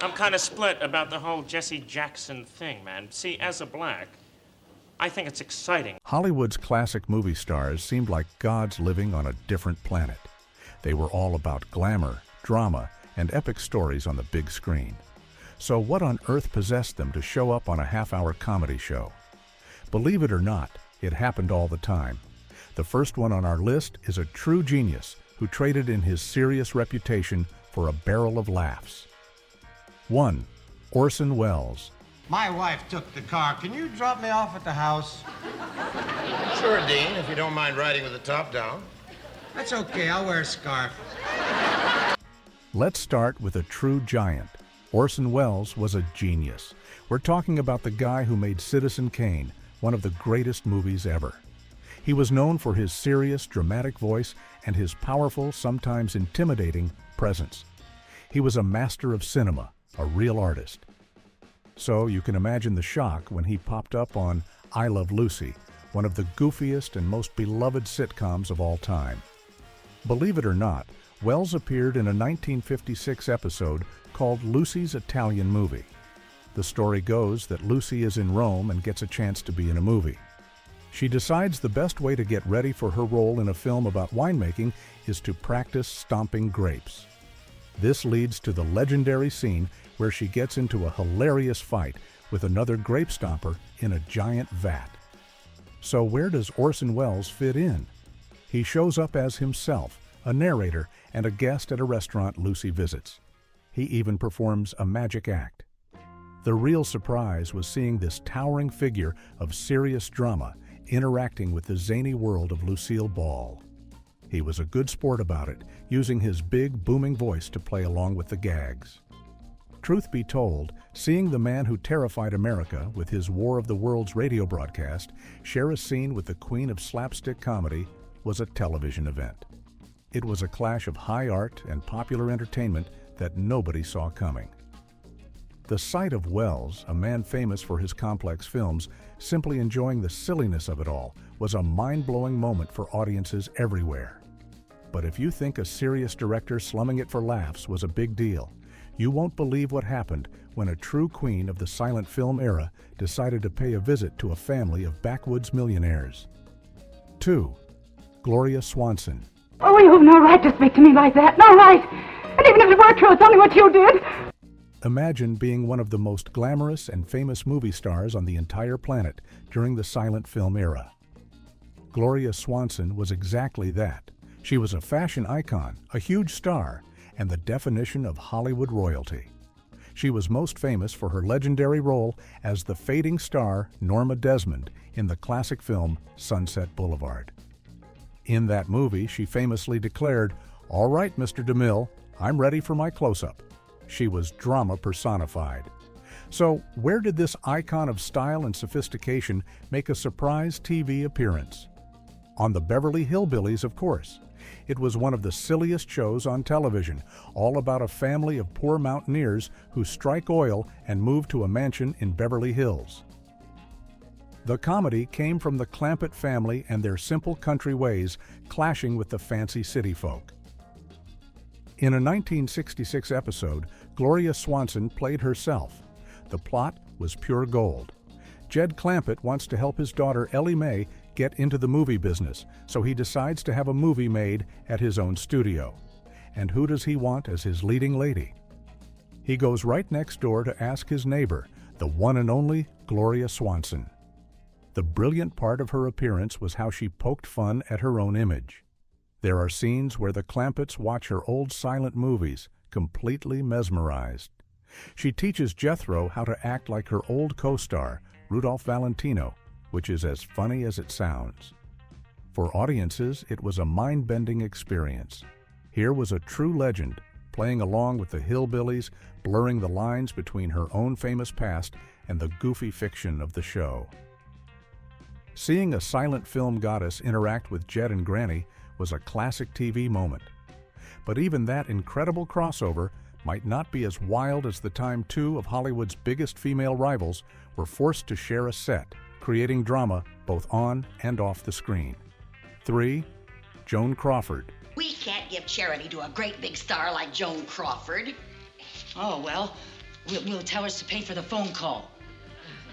I'm kind of split about the whole Jesse Jackson thing, man. See, as a black, I think it's exciting. Hollywood's classic movie stars seemed like gods living on a different planet. They were all about glamour, drama, and epic stories on the big screen. So what on earth possessed them to show up on a half-hour comedy show? Believe it or not, it happened all the time. The first one on our list is a true genius who traded in his serious reputation for a barrel of laughs. 1. Orson Welles. My wife took the car. Can you drop me off at the house? Sure, Dean, if you don't mind riding with the top down. That's okay. I'll wear a scarf. Let's start with a true giant. Orson Welles was a genius. We're talking about the guy who made Citizen Kane, one of the greatest movies ever. He was known for his serious, dramatic voice and his powerful, sometimes intimidating, presence. He was a master of cinema, a real artist. So you can imagine the shock when he popped up on I Love Lucy, one of the goofiest and most beloved sitcoms of all time. Believe it or not, Welles appeared in a 1956 episode called Lucy's Italian Movie. The story goes that Lucy is in Rome and gets a chance to be in a movie. She decides the best way to get ready for her role in a film about winemaking is to practice stomping grapes. This leads to the legendary scene where she gets into a hilarious fight with another grape stomper in a giant vat. So where does Orson Welles fit in? He shows up as himself, a narrator and a guest at a restaurant Lucy visits. He even performs a magic act. The real surprise was seeing this towering figure of serious drama interacting with the zany world of Lucille Ball. He was a good sport about it, using his big, booming voice to play along with the gags. Truth be told, seeing the man who terrified America with his War of the Worlds radio broadcast share a scene with the queen of slapstick comedy was a television event. It was a clash of high art and popular entertainment that nobody saw coming. The sight of Welles, a man famous for his complex films, simply enjoying the silliness of it all, was a mind-blowing moment for audiences everywhere. But if you think a serious director slumming it for laughs was a big deal, you won't believe what happened when a true queen of the silent film era decided to pay a visit to a family of backwoods millionaires. 2. Gloria Swanson. Oh, you have no right to speak to me like that. No right. And even if it were true, it's only what you did. Imagine being one of the most glamorous and famous movie stars on the entire planet during the silent film era. Gloria Swanson was exactly that. She was a fashion icon, a huge star, and the definition of Hollywood royalty. She was most famous for her legendary role as the fading star Norma Desmond in the classic film Sunset Boulevard. In that movie, she famously declared, "All right, Mr. DeMille, I'm ready for my close-up." She was drama personified. So, where did this icon of style and sophistication make a surprise TV appearance? On the Beverly Hillbillies, of course. It was one of the silliest shows on television, all about a family of poor mountaineers who strike oil and move to a mansion in Beverly Hills. The comedy came from the Clampett family and their simple country ways clashing with the fancy city folk. In a 1966 episode, Gloria Swanson played herself. The plot was pure gold. Jed Clampett wants to help his daughter Ellie Mae get into the movie business, so he decides to have a movie made at his own studio. And who does he want as his leading lady? He goes right next door to ask his neighbor, the one and only Gloria Swanson. The brilliant part of her appearance was how she poked fun at her own image. There are scenes where the Clampetts watch her old silent movies, completely mesmerized. She teaches Jethro how to act like her old co-star, Rudolph Valentino, which is as funny as it sounds. For audiences, it was a mind-bending experience. Here was a true legend, playing along with the hillbillies, blurring the lines between her own famous past and the goofy fiction of the show. Seeing a silent film goddess interact with Jed and Granny was a classic TV moment. But even that incredible crossover might not be as wild as the time two of Hollywood's biggest female rivals were forced to share a set, creating drama both on and off the screen. 3. Joan Crawford. We can't give charity to a great big star like Joan Crawford. Oh, well, We'll tell her to pay for the phone call.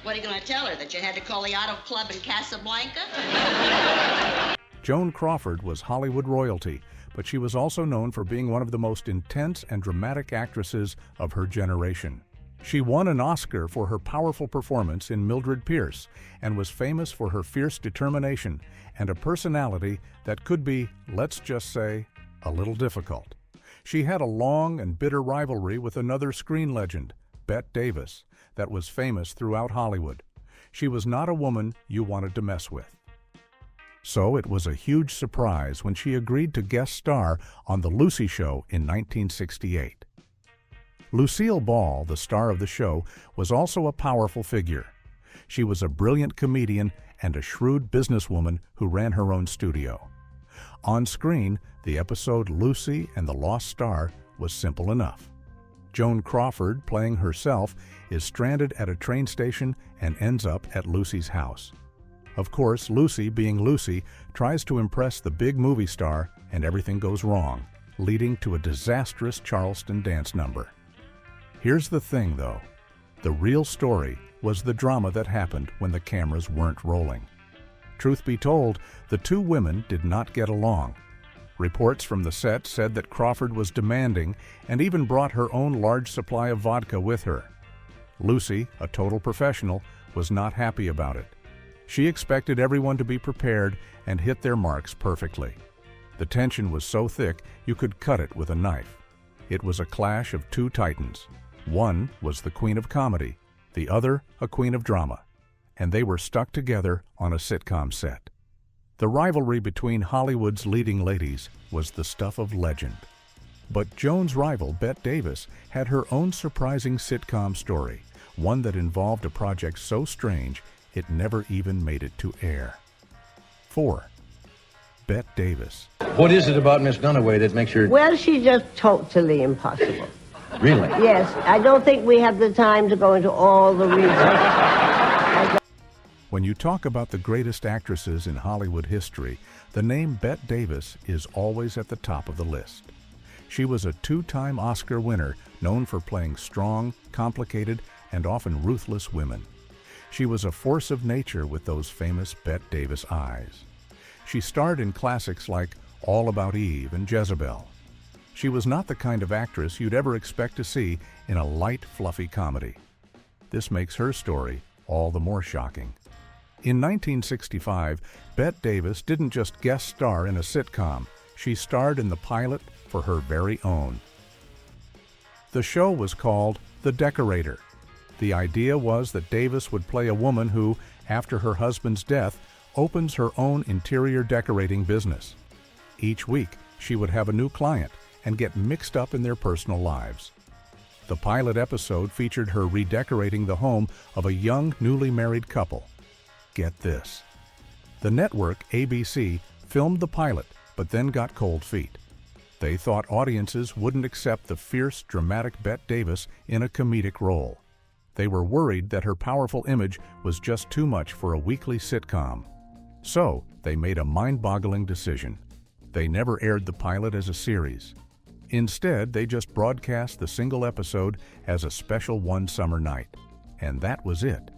What are you going to tell her, that you had to call the auto club in Casablanca? Joan Crawford was Hollywood royalty, but she was also known for being one of the most intense and dramatic actresses of her generation. She won an Oscar for her powerful performance in Mildred Pierce and was famous for her fierce determination and a personality that could be, let's just say, a little difficult. She had a long and bitter rivalry with another screen legend, Bette Davis, that was famous throughout Hollywood. She was not a woman you wanted to mess with. So it was a huge surprise when she agreed to guest star on The Lucy Show in 1968. Lucille Ball, the star of the show, was also a powerful figure. She was a brilliant comedian and a shrewd businesswoman who ran her own studio. On screen, the episode Lucy and the Lost Star was simple enough. Joan Crawford, playing herself, is stranded at a train station and ends up at Lucy's house. Of course, Lucy, being Lucy, tries to impress the big movie star, and everything goes wrong, leading to a disastrous Charleston dance number. Here's the thing, though. The real story was the drama that happened when the cameras weren't rolling. Truth be told, the two women did not get along. Reports from the set said that Crawford was demanding and even brought her own large supply of vodka with her. Lucy, a total professional, was not happy about it. She expected everyone to be prepared and hit their marks perfectly. The tension was so thick you could cut it with a knife. It was a clash of two titans. One was the queen of comedy, the other a queen of drama, and they were stuck together on a sitcom set. The rivalry between Hollywood's leading ladies was the stuff of legend. But Joan's rival, Bette Davis, had her own surprising sitcom story, one that involved a project so strange it never even made it to air. 4. Bette Davis. What is it about Miss Dunaway that makes her... Well, she's just totally impossible. Really? Yes, I don't think we have the time to go into all the reasons. When you talk about the greatest actresses in Hollywood history, the name Bette Davis is always at the top of the list. She was a two-time Oscar winner, known for playing strong, complicated, and often ruthless women. She was a force of nature with those famous Bette Davis eyes. She starred in classics like All About Eve and Jezebel. She was not the kind of actress you'd ever expect to see in a light, fluffy comedy. This makes her story all the more shocking. In 1965, Bette Davis didn't just guest star in a sitcom, she starred in the pilot for her very own. The show was called The Decorator. The idea was that Davis would play a woman who, after her husband's death, opens her own interior decorating business. Each week, she would have a new client and get mixed up in their personal lives. The pilot episode featured her redecorating the home of a young, newly married couple. Get this. The network, ABC, filmed the pilot, but then got cold feet. They thought audiences wouldn't accept the fierce, dramatic Bette Davis in a comedic role. They were worried that her powerful image was just too much for a weekly sitcom. So, they made a mind-boggling decision. They never aired the pilot as a series. Instead, they just broadcast the single episode as a special one summer night. And that was it.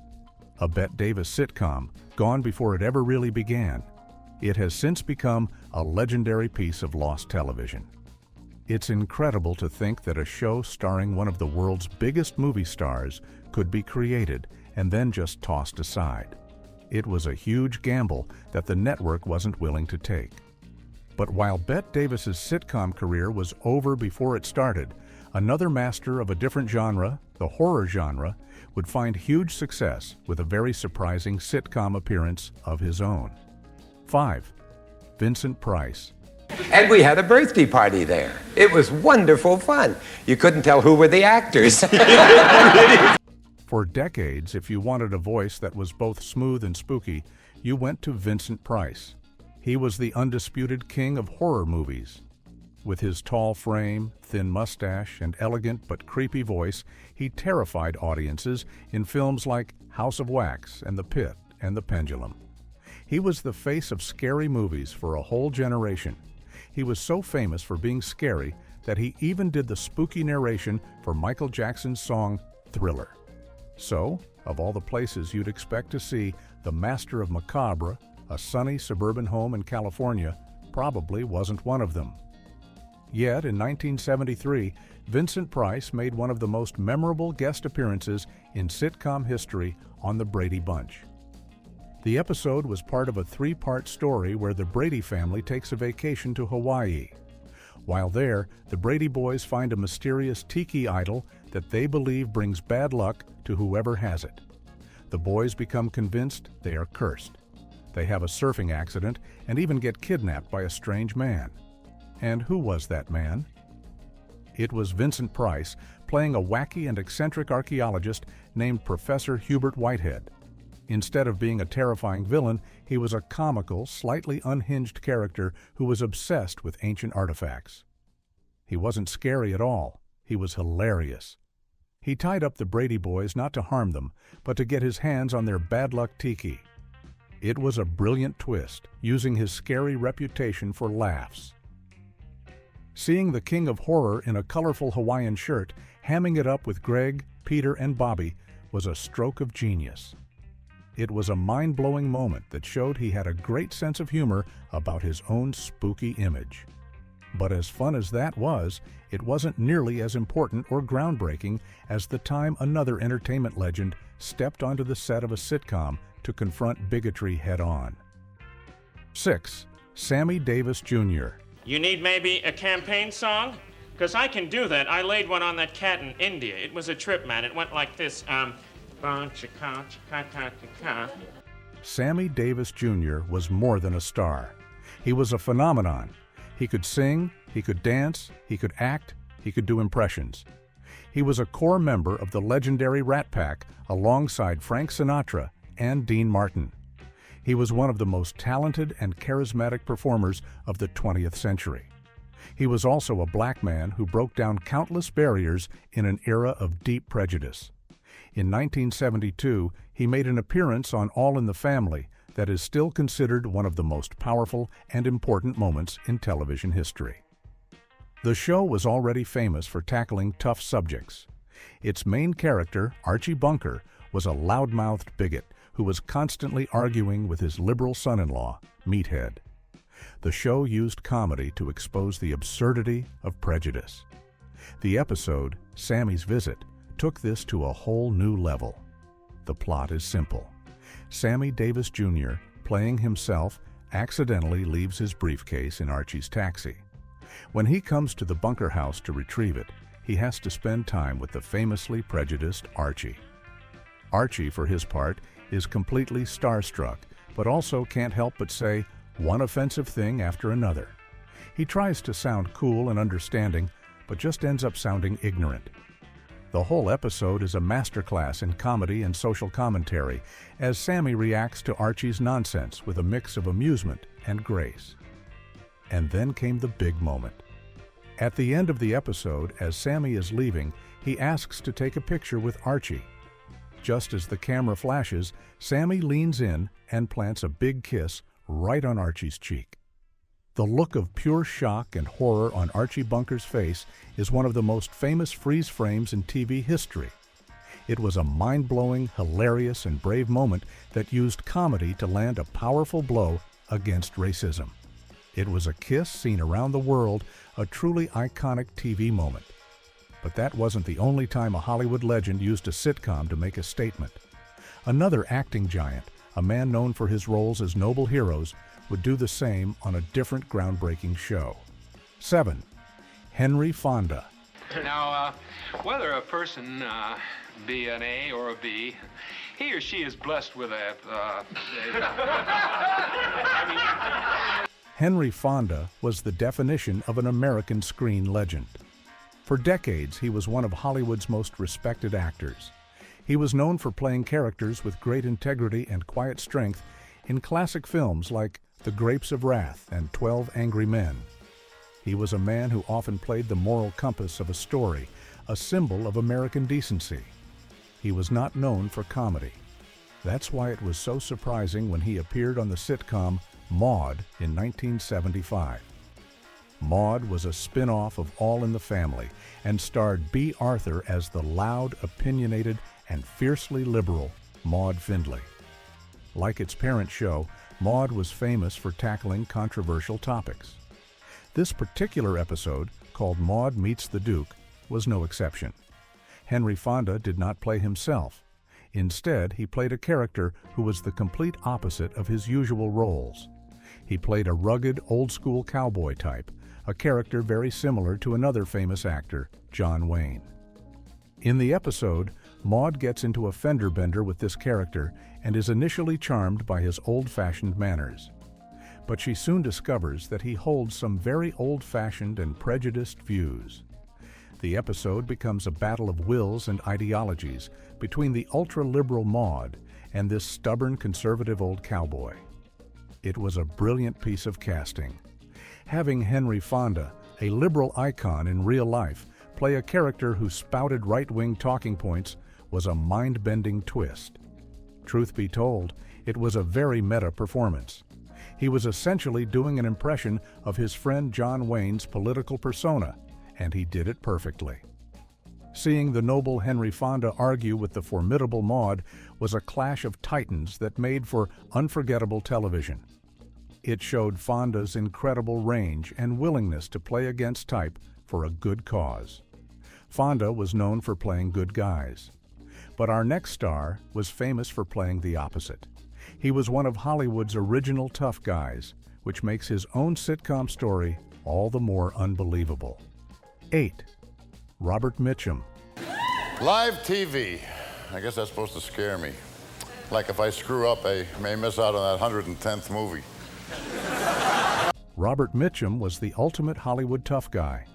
A Bette Davis sitcom, gone before it ever really began. It has since become a legendary piece of lost television. It's incredible to think that a show starring one of the world's biggest movie stars could be created and then just tossed aside. It was a huge gamble that the network wasn't willing to take. But while Bette Davis's sitcom career was over before it started, another master of a different genre, the horror genre, would find huge success with a very surprising sitcom appearance of his own. 5. Vincent Price. And we had a birthday party there. It was wonderful fun. You couldn't tell who were the actors. For decades, if you wanted a voice that was both smooth and spooky, you went to Vincent Price. He was the undisputed king of horror movies. With his tall frame, thin mustache, and elegant but creepy voice, he terrified audiences in films like House of Wax and The Pit and The Pendulum. He was the face of scary movies for a whole generation. He was so famous for being scary that he even did the spooky narration for Michael Jackson's song thriller. So, of all the places you'd expect to see the master of macabre, a sunny suburban home in California probably wasn't one of them. Yet, in 1973, Vincent Price made one of the most memorable guest appearances in sitcom history on The Brady Bunch. The episode was part of a three-part story where the Brady family takes a vacation to Hawaii. While there, the Brady boys find a mysterious tiki idol that they believe brings bad luck to whoever has it. The boys become convinced they are cursed. They have a surfing accident and even get kidnapped by a strange man. And who was that man? It was Vincent Price playing a wacky and eccentric archaeologist named Professor Hubert Whitehead. Instead of being a terrifying villain, he was a comical, slightly unhinged character who was obsessed with ancient artifacts. He wasn't scary at all. He was hilarious. He tied up the Brady boys not to harm them, but to get his hands on their bad luck tiki. It was a brilliant twist, using his scary reputation for laughs. Seeing the King of Horror in a colorful Hawaiian shirt, hamming it up with Greg, Peter, and Bobby was a stroke of genius. It was a mind-blowing moment that showed he had a great sense of humor about his own spooky image. But as fun as that was, it wasn't nearly as important or groundbreaking as the time another entertainment legend stepped onto the set of a sitcom to confront bigotry head-on. 6. Sammy Davis Jr. You need maybe a campaign song? Because I can do that. I laid one on that cat in India. It was a trip, man. It went like this. Sammy Davis Jr. was more than a star. He was a phenomenon. He could sing, he could dance, he could act, he could do impressions. He was a core member of the legendary Rat Pack alongside Frank Sinatra and Dean Martin. He was one of the most talented and charismatic performers of the 20th century. He was also a black man who broke down countless barriers in an era of deep prejudice. In 1972, he made an appearance on All in the Family that is still considered one of the most powerful and important moments in television history. The show was already famous for tackling tough subjects. Its main character, Archie Bunker, was a loudmouthed bigot who was constantly arguing with his liberal son-in-law, Meathead. The show used comedy to expose the absurdity of prejudice. The episode, Sammy's Visit, took this to a whole new level. The plot is simple. Sammy Davis Jr., playing himself, accidentally leaves his briefcase in Archie's taxi. When he comes to the bunker house to retrieve it, he has to spend time with the famously prejudiced Archie. Archie, for his part, is completely starstruck, but also can't help but say one offensive thing after another. He tries to sound cool and understanding, but just ends up sounding ignorant. The whole episode is a masterclass in comedy and social commentary as Sammy reacts to Archie's nonsense with a mix of amusement and grace. And then came the big moment. At the end of the episode, as Sammy is leaving, he asks to take a picture with Archie. Just as the camera flashes, Sammy leans in and plants a big kiss right on Archie's cheek. The look of pure shock and horror on Archie Bunker's face is one of the most famous freeze frames in TV history. It was a mind-blowing, hilarious, and brave moment that used comedy to land a powerful blow against racism. It was a kiss seen around the world, a truly iconic TV moment. But that wasn't the only time a Hollywood legend used a sitcom to make a statement. Another acting giant, a man known for his roles as noble heroes, would do the same on a different groundbreaking show. 7. Henry Fonda. Now, whether a person be an A or a B, he or she is blessed with Henry Fonda was the definition of an American screen legend. For decades, he was one of Hollywood's most respected actors. He was known for playing characters with great integrity and quiet strength in classic films like The Grapes of Wrath and 12 Angry Men. He was a man who often played the moral compass of a story, a symbol of American decency. He was not known for comedy. That's why it was so surprising when he appeared on the sitcom Maude in 1975. Maude was a spin-off of All in the Family and starred B. Arthur as the loud, opinionated, and fiercely liberal Maude Findlay. Like its parent show, Maude was famous for tackling controversial topics. This particular episode, called Maude Meets the Duke, was no exception. Henry Fonda did not play himself. Instead, he played a character who was the complete opposite of his usual roles. He played a rugged, old-school cowboy type, a character very similar to another famous actor, John Wayne. In the episode, Maude gets into a fender bender with this character and is initially charmed by his old-fashioned manners. But she soon discovers that he holds some very old-fashioned and prejudiced views. The episode becomes a battle of wills and ideologies between the ultra-liberal Maude and this stubborn, conservative old cowboy. It was a brilliant piece of casting. Having Henry Fonda, a liberal icon in real life, play a character who spouted right-wing talking points was a mind-bending twist. Truth be told, it was a very meta performance. He was essentially doing an impression of his friend John Wayne's political persona, and he did it perfectly. Seeing the noble Henry Fonda argue with the formidable Maude was a clash of titans that made for unforgettable television. It showed Fonda's incredible range and willingness to play against type for a good cause. Fonda was known for playing good guys. But our next star was famous for playing the opposite. He was one of Hollywood's original tough guys, which makes his own sitcom story all the more unbelievable. 8. Robert Mitchum. Live TV. I guess that's supposed to scare me. Like if I screw up, I may miss out on that 110th movie. Robert Mitchum was the ultimate Hollywood tough guy.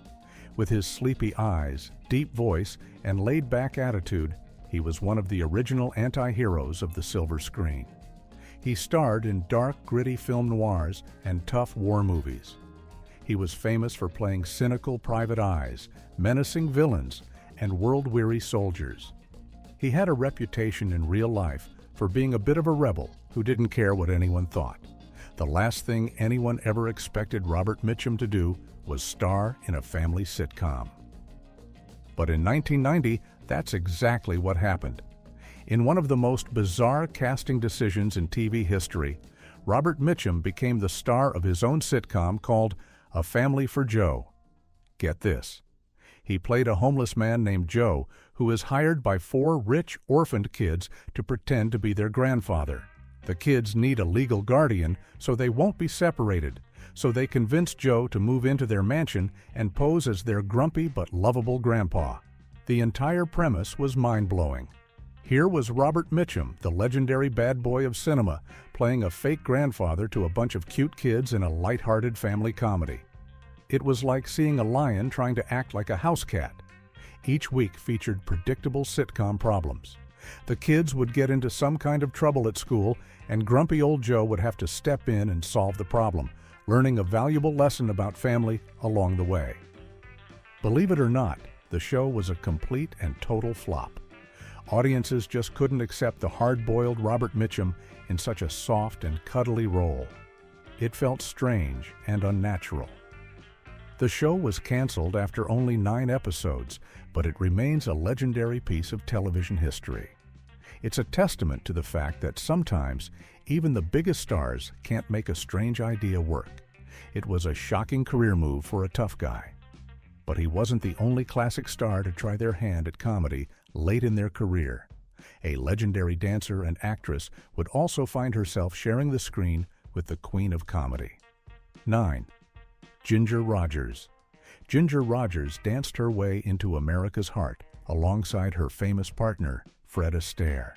With his sleepy eyes, deep voice, and laid-back attitude, he was one of the original anti-heroes of the silver screen. He starred in dark, gritty film noirs and tough war movies. He was famous for playing cynical private eyes, menacing villains, and world-weary soldiers. He had a reputation in real life for being a bit of a rebel who didn't care what anyone thought. The last thing anyone ever expected Robert Mitchum to do was star in a family sitcom. But in 1990, that's exactly what happened. In one of the most bizarre casting decisions in TV history, Robert Mitchum became the star of his own sitcom called A Family for Joe. Get this. He played a homeless man named Joe who is hired by 4 rich orphaned kids to pretend to be their grandfather. The kids need a legal guardian so they won't be separated, so they convince Joe to move into their mansion and pose as their grumpy but lovable grandpa. The entire premise was mind-blowing. Here was Robert Mitchum, the legendary bad boy of cinema, playing a fake grandfather to a bunch of cute kids in a light-hearted family comedy. It was like seeing a lion trying to act like a house cat. Each week featured predictable sitcom problems. The kids would get into some kind of trouble at school, and grumpy old Joe would have to step in and solve the problem, learning a valuable lesson about family along the way. Believe it or not, the show was a complete and total flop. Audiences just couldn't accept the hard-boiled Robert Mitchum in such a soft and cuddly role. It felt strange and unnatural. The show was canceled after only 9 episodes, but it remains a legendary piece of television history. It's a testament to the fact that sometimes even the biggest stars can't make a strange idea work. It was a shocking career move for a tough guy. But he wasn't the only classic star to try their hand at comedy late in their career. A legendary dancer and actress would also find herself sharing the screen with the queen of comedy. 9. Ginger Rogers. Ginger Rogers danced her way into America's heart alongside her famous partner, Fred Astaire.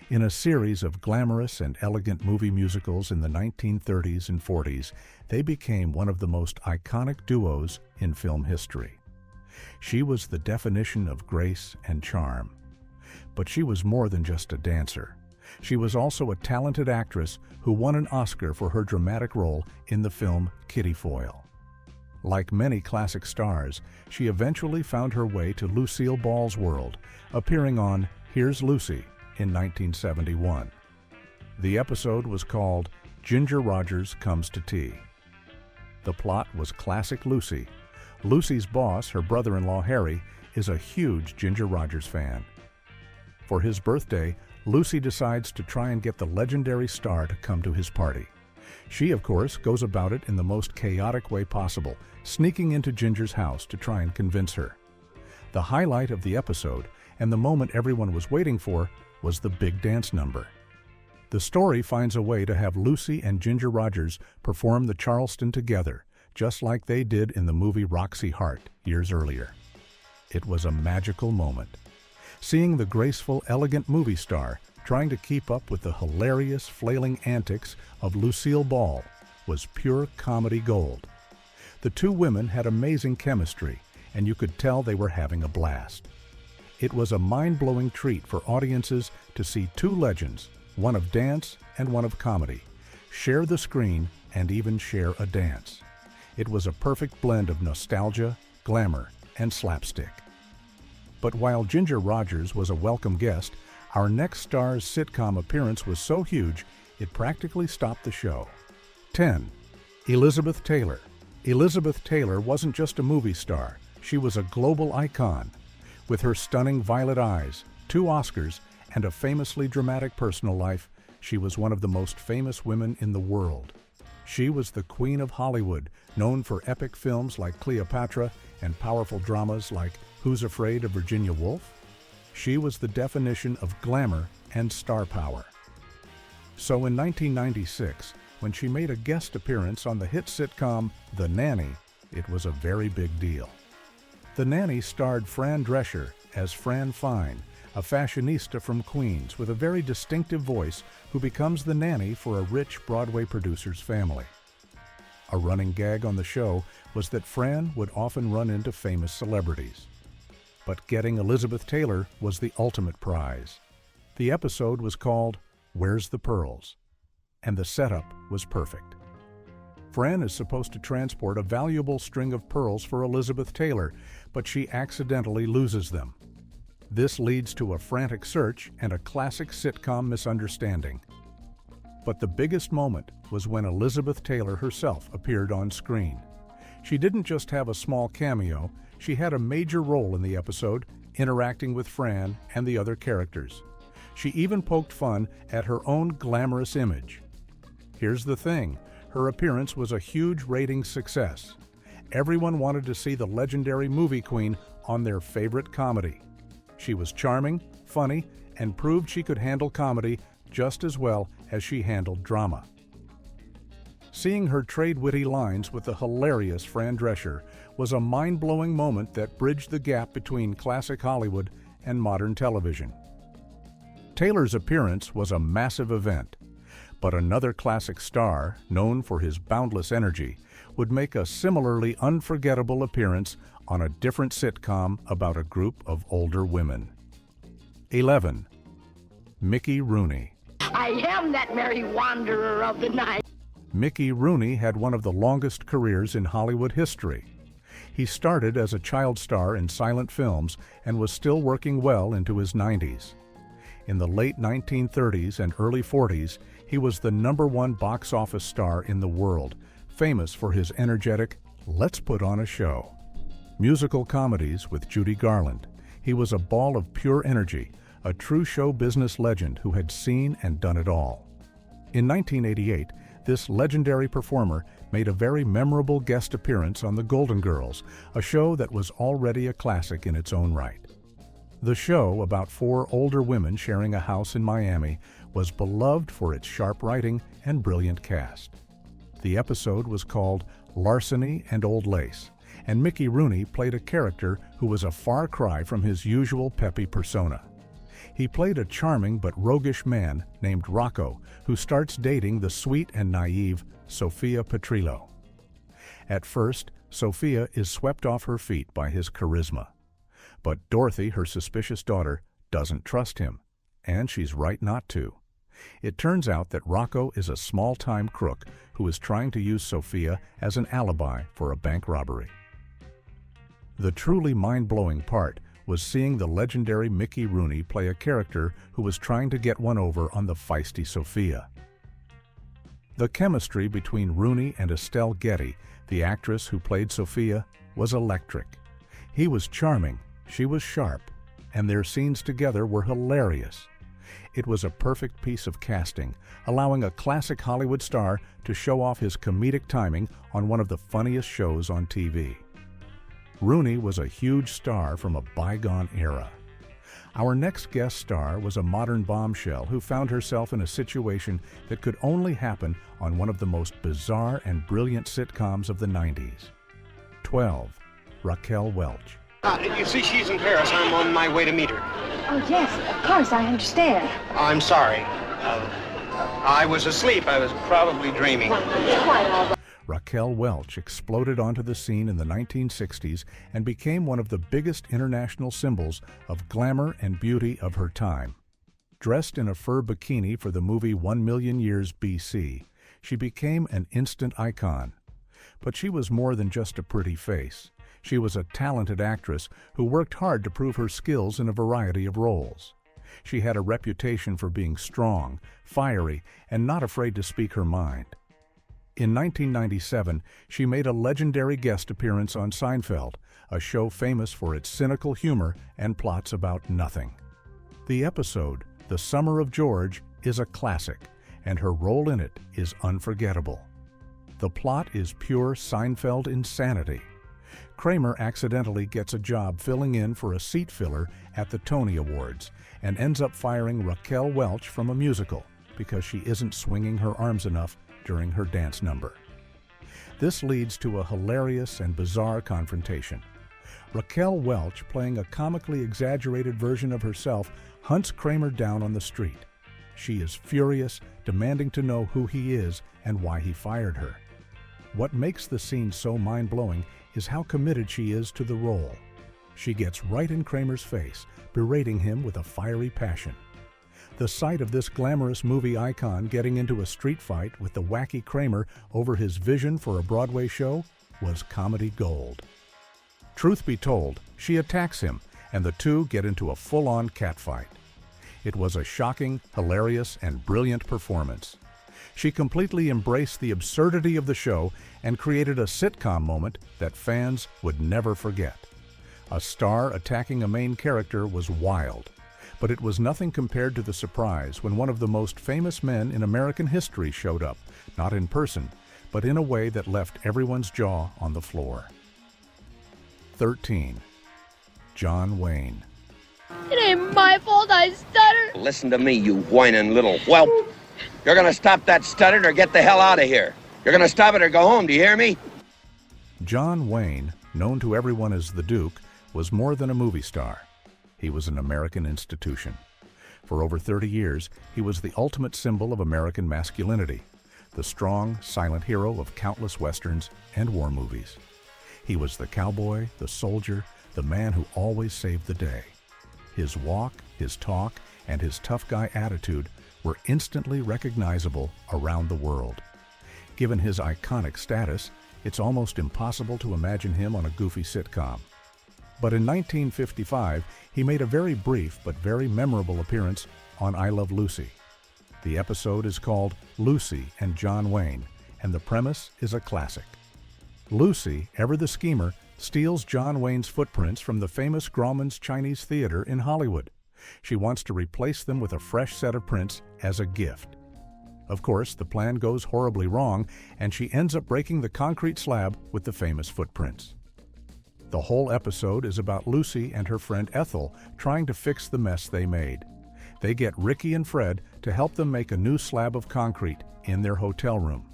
In a series of glamorous and elegant movie musicals in the 1930s and 40s, they became one of the most iconic duos in film history. She was the definition of grace and charm. But she was more than just a dancer. She was also a talented actress who won an Oscar for her dramatic role in the film Kitty Foyle. Like many classic stars, she eventually found her way to Lucille Ball's world, appearing on Here's Lucy in 1971. The episode was called Ginger Rogers Comes to Tea. The plot was classic Lucy. Lucy's boss, her brother-in-law Harry, is a huge Ginger Rogers fan. For his birthday, Lucy decides to try and get the legendary star to come to his party. She, of course, goes about it in the most chaotic way possible, sneaking into Ginger's house to try and convince her. The highlight of the episode, and the moment everyone was waiting for, was the big dance number. The story finds a way to have Lucy and Ginger Rogers perform the Charleston together, just like they did in the movie Roxy Hart years earlier. It was a magical moment. Seeing the graceful, elegant movie star trying to keep up with the hilarious, flailing antics of Lucille Ball was pure comedy gold. The two women had amazing chemistry, and you could tell they were having a blast. It was a mind-blowing treat for audiences to see two legends, one of dance and one of comedy, share the screen and even share a dance. It was a perfect blend of nostalgia, glamour, and slapstick. But while Ginger Rogers was a welcome guest, our next star's sitcom appearance was so huge, it practically stopped the show. 10. Elizabeth Taylor. Elizabeth Taylor wasn't just a movie star, she was a global icon. With her stunning violet eyes, 2 Oscars, and a famously dramatic personal life, she was one of the most famous women in the world. She was the Queen of Hollywood, known for epic films like Cleopatra and powerful dramas like Who's Afraid of Virginia Woolf? She was the definition of glamour and star power. So in 1996, when she made a guest appearance on the hit sitcom The Nanny, it was a very big deal. The Nanny starred Fran Drescher as Fran Fine, a fashionista from Queens with a very distinctive voice who becomes the nanny for a rich Broadway producer's family. A running gag on the show was that Fran would often run into famous celebrities. But getting Elizabeth Taylor was the ultimate prize. The episode was called Where's the Pearls? And the setup was perfect. Fran is supposed to transport a valuable string of pearls for Elizabeth Taylor, but she accidentally loses them. This leads to a frantic search and a classic sitcom misunderstanding. But the biggest moment was when Elizabeth Taylor herself appeared on screen. She didn't just have a small cameo, she had a major role in the episode, interacting with Fran and the other characters. She even poked fun at her own glamorous image. Here's the thing, her appearance was a huge ratings success. Everyone wanted to see the legendary movie queen on their favorite comedy. She was charming, funny, and proved she could handle comedy just as well as she handled drama. Seeing her trade witty lines with the hilarious Fran Drescher was a mind-blowing moment that bridged the gap between classic Hollywood and modern television. Taylor's appearance was a massive event, but another classic star, known for his boundless energy, would make a similarly unforgettable appearance on a different sitcom about a group of older women. 11. Mickey Rooney. I am that merry wanderer of the night. Mickey Rooney had one of the longest careers in Hollywood history. He started as a child star in silent films and was still working well into his 90s. In the late 1930s and early 40s, he was the #1 box office star in the world, famous for his energetic, "Let's put on a show" musical comedies with Judy Garland. He was a ball of pure energy, a true show business legend who had seen and done it all. In 1988, this legendary performer made a very memorable guest appearance on The Golden Girls, a show that was already a classic in its own right. The show, about 4 older women sharing a house in Miami, was beloved for its sharp writing and brilliant cast. The episode was called Larceny and Old Lace, and Mickey Rooney played a character who was a far cry from his usual peppy persona. He played a charming but roguish man named Rocco, who starts dating the sweet and naive Sophia Petrillo. At first, Sophia is swept off her feet by his charisma. But Dorothy, her suspicious daughter, doesn't trust him, and she's right not to. It turns out that Rocco is a small-time crook who is trying to use Sophia as an alibi for a bank robbery. The truly mind-blowing part was seeing the legendary Mickey Rooney play a character who was trying to get one over on the feisty Sophia. The chemistry between Rooney and Estelle Getty, the actress who played Sophia, was electric. He was charming, she was sharp, and their scenes together were hilarious. It was a perfect piece of casting, allowing a classic Hollywood star to show off his comedic timing on one of the funniest shows on TV. Rooney was a huge star from a bygone era. Our next guest star was a modern bombshell who found herself in a situation that could only happen on one of the most bizarre and brilliant sitcoms of the 90s. 12. Raquel Welch. You see, she's in Paris. I'm on my way to meet her. Oh, yes, of course, I understand. I'm sorry. I was asleep. I was probably dreaming. Raquel Welch exploded onto the scene in the 1960s and became one of the biggest international symbols of glamour and beauty of her time. Dressed in a fur bikini for the movie 1,000,000 Years BC, she became an instant icon. But she was more than just a pretty face. She was a talented actress who worked hard to prove her skills in a variety of roles. She had a reputation for being strong, fiery, and not afraid to speak her mind. In 1997, she made a legendary guest appearance on Seinfeld, a show famous for its cynical humor and plots about nothing. The episode, The Summer of George, is a classic, and her role in it is unforgettable. The plot is pure Seinfeld insanity. Kramer accidentally gets a job filling in for a seat filler at the Tony Awards and ends up firing Raquel Welch from a musical because she isn't swinging her arms enough during her dance number. This leads to a hilarious and bizarre confrontation. Raquel Welch, playing a comically exaggerated version of herself, hunts Kramer down on the street. She is furious, demanding to know who he is and why he fired her. What makes the scene so mind-blowing is how committed she is to the role. She gets right in Kramer's face, berating him with a fiery passion. The sight of this glamorous movie icon getting into a street fight with the wacky Kramer over his vision for a Broadway show was comedy gold. Truth be told, she attacks him, and the two get into a full-on catfight. It was a shocking, hilarious, and brilliant performance. She completely embraced the absurdity of the show and created a sitcom moment that fans would never forget. A star attacking a main character was wild, but it was nothing compared to the surprise when one of the most famous men in American history showed up, not in person, but in a way that left everyone's jaw on the floor. 13. John Wayne. It ain't my fault I stutter. Listen to me, you whining little whelp. You're gonna stop that stuttering or get the hell out of here. You're gonna stop it or go home, do you hear me? John Wayne, known to everyone as the Duke, was more than a movie star. He was an American institution. For over 30 years, he was the ultimate symbol of American masculinity, the strong, silent hero of countless westerns and war movies. He was the cowboy, the soldier, the man who always saved the day. His walk, his talk, and his tough guy attitude were instantly recognizable around the world. Given his iconic status, it's almost impossible to imagine him on a goofy sitcom. But in 1955, he made a very brief but very memorable appearance on I Love Lucy. The episode is called Lucy and John Wayne, and the premise is a classic. Lucy, ever the schemer, steals John Wayne's footprints from the famous Grauman's Chinese Theater in Hollywood. She wants to replace them with a fresh set of prints as a gift. Of course, the plan goes horribly wrong, and she ends up breaking the concrete slab with the famous footprints. The whole episode is about Lucy and her friend Ethel trying to fix the mess they made. They get Ricky and Fred to help them make a new slab of concrete in their hotel room.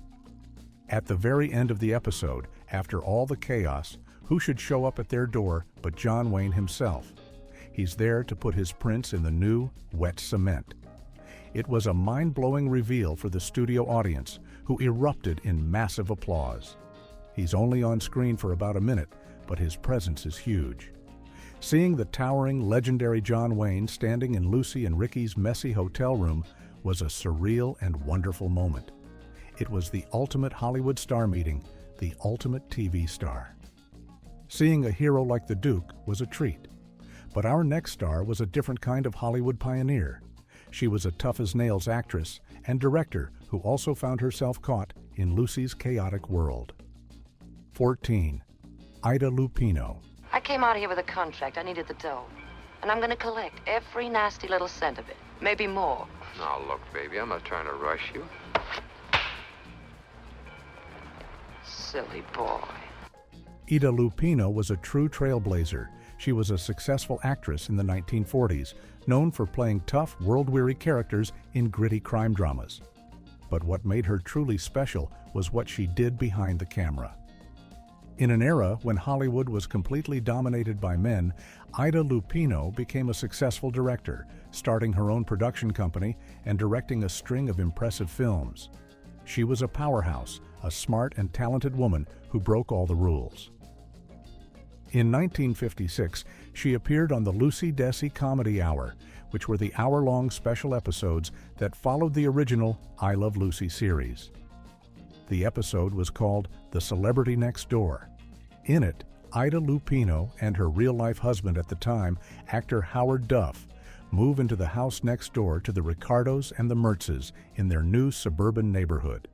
At the very end of the episode, after all the chaos, who should show up at their door but John Wayne himself? He's there to put his prints in the new, wet cement. It was a mind-blowing reveal for the studio audience, who erupted in massive applause. He's only on screen for about a minute, but his presence is huge. Seeing the towering, legendary John Wayne standing in Lucy and Ricky's messy hotel room was a surreal and wonderful moment. It was the ultimate Hollywood star meeting, the ultimate TV star. Seeing a hero like the Duke was a treat. But our next star was a different kind of Hollywood pioneer. She was a tough-as-nails actress and director who also found herself caught in Lucy's chaotic world. 14. Ida Lupino. I came out here with a contract. I needed the dough. And I'm going to collect every nasty little cent of it. Maybe more. Now, look, baby, I'm not trying to rush you. Silly boy. Ida Lupino was a true trailblazer. She was a successful actress in the 1940s, known for playing tough, world-weary characters in gritty crime dramas. But what made her truly special was what she did behind the camera. In an era when Hollywood was completely dominated by men, Ida Lupino became a successful director, starting her own production company and directing a string of impressive films. She was a powerhouse, a smart and talented woman who broke all the rules. In 1956, she appeared on the Lucy Desi Comedy Hour, which were the hour-long special episodes that followed the original I Love Lucy series. The episode was called The Celebrity Next Door. In it, Ida Lupino and her real-life husband at the time, actor Howard Duff, move into the house next door to the Ricardos and the Mertzes in their new suburban neighborhood.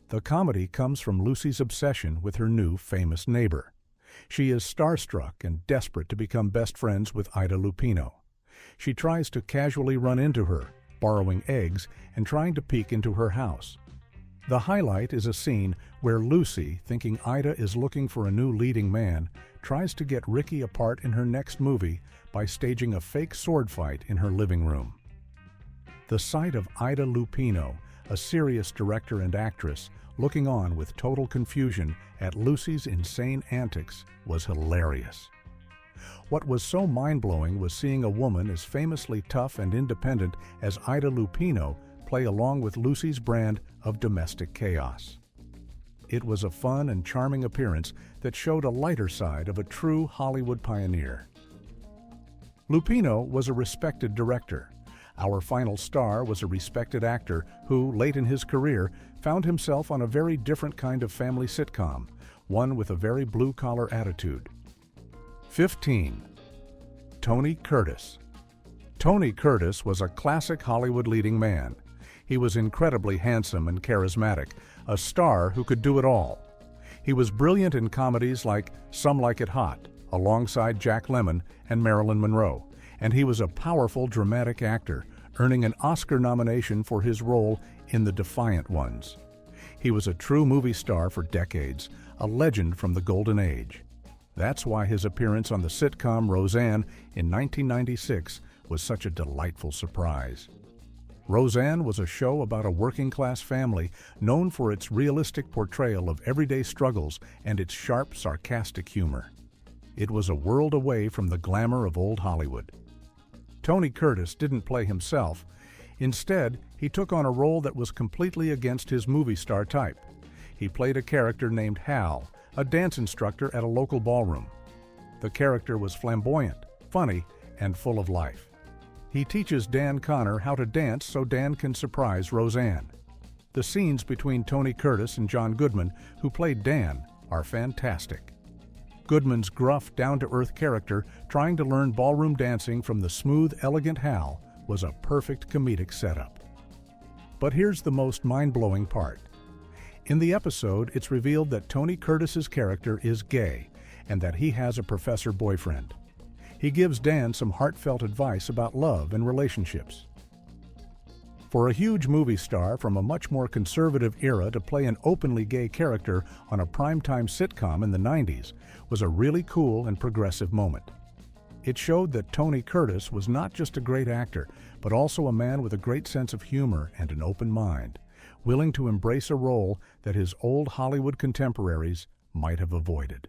The comedy comes from Lucy's obsession with her new famous neighbor. She is starstruck and desperate to become best friends with Ida Lupino. She tries to casually run into her, borrowing eggs and trying to peek into her house. The highlight is a scene where Lucy, thinking Ida is looking for a new leading man, tries to get Ricky apart in her next movie by staging a fake sword fight in her living room. The sight of Ida Lupino, a serious director and actress, looking on with total confusion at Lucy's insane antics was hilarious. What was so mind-blowing was seeing a woman as famously tough and independent as Ida Lupino play along with Lucy's brand of domestic chaos. It was a fun and charming appearance that showed a lighter side of a true Hollywood pioneer. Lupino was a respected director. Our final star was a respected actor who, late in his career, found himself on a very different kind of family sitcom, one with a very blue-collar attitude. 15. Tony Curtis. Tony Curtis was a classic Hollywood leading man. He was incredibly handsome and charismatic, a star who could do it all. He was brilliant in comedies like Some Like It Hot, alongside Jack Lemmon and Marilyn Monroe, and he was a powerful dramatic actor, earning an Oscar nomination for his role in The Defiant Ones. He was a true movie star for decades, a legend from the Golden Age. That's why his appearance on the sitcom Roseanne in 1996 was such a delightful surprise. Roseanne was a show about a working-class family known for its realistic portrayal of everyday struggles and its sharp, sarcastic humor. It was a world away from the glamour of old Hollywood. Tony Curtis didn't play himself. Instead, he took on a role that was completely against his movie star type. He played a character named Hal, a dance instructor at a local ballroom. The character was flamboyant, funny, and full of life. He teaches Dan Connor how to dance so Dan can surprise Roseanne. The scenes between Tony Curtis and John Goodman, who played Dan, are fantastic. Goodman's gruff, down-to-earth character trying to learn ballroom dancing from the smooth, elegant Hal was a perfect comedic setup. But here's the most mind-blowing part. In the episode, it's revealed that Tony Curtis's character is gay and that he has a professor boyfriend. He gives Dan some heartfelt advice about love and relationships. For a huge movie star from a much more conservative era to play an openly gay character on a primetime sitcom in the 90s was a really cool and progressive moment. It showed that Tony Curtis was not just a great actor, but also a man with a great sense of humor and an open mind, willing to embrace a role that his old Hollywood contemporaries might have avoided.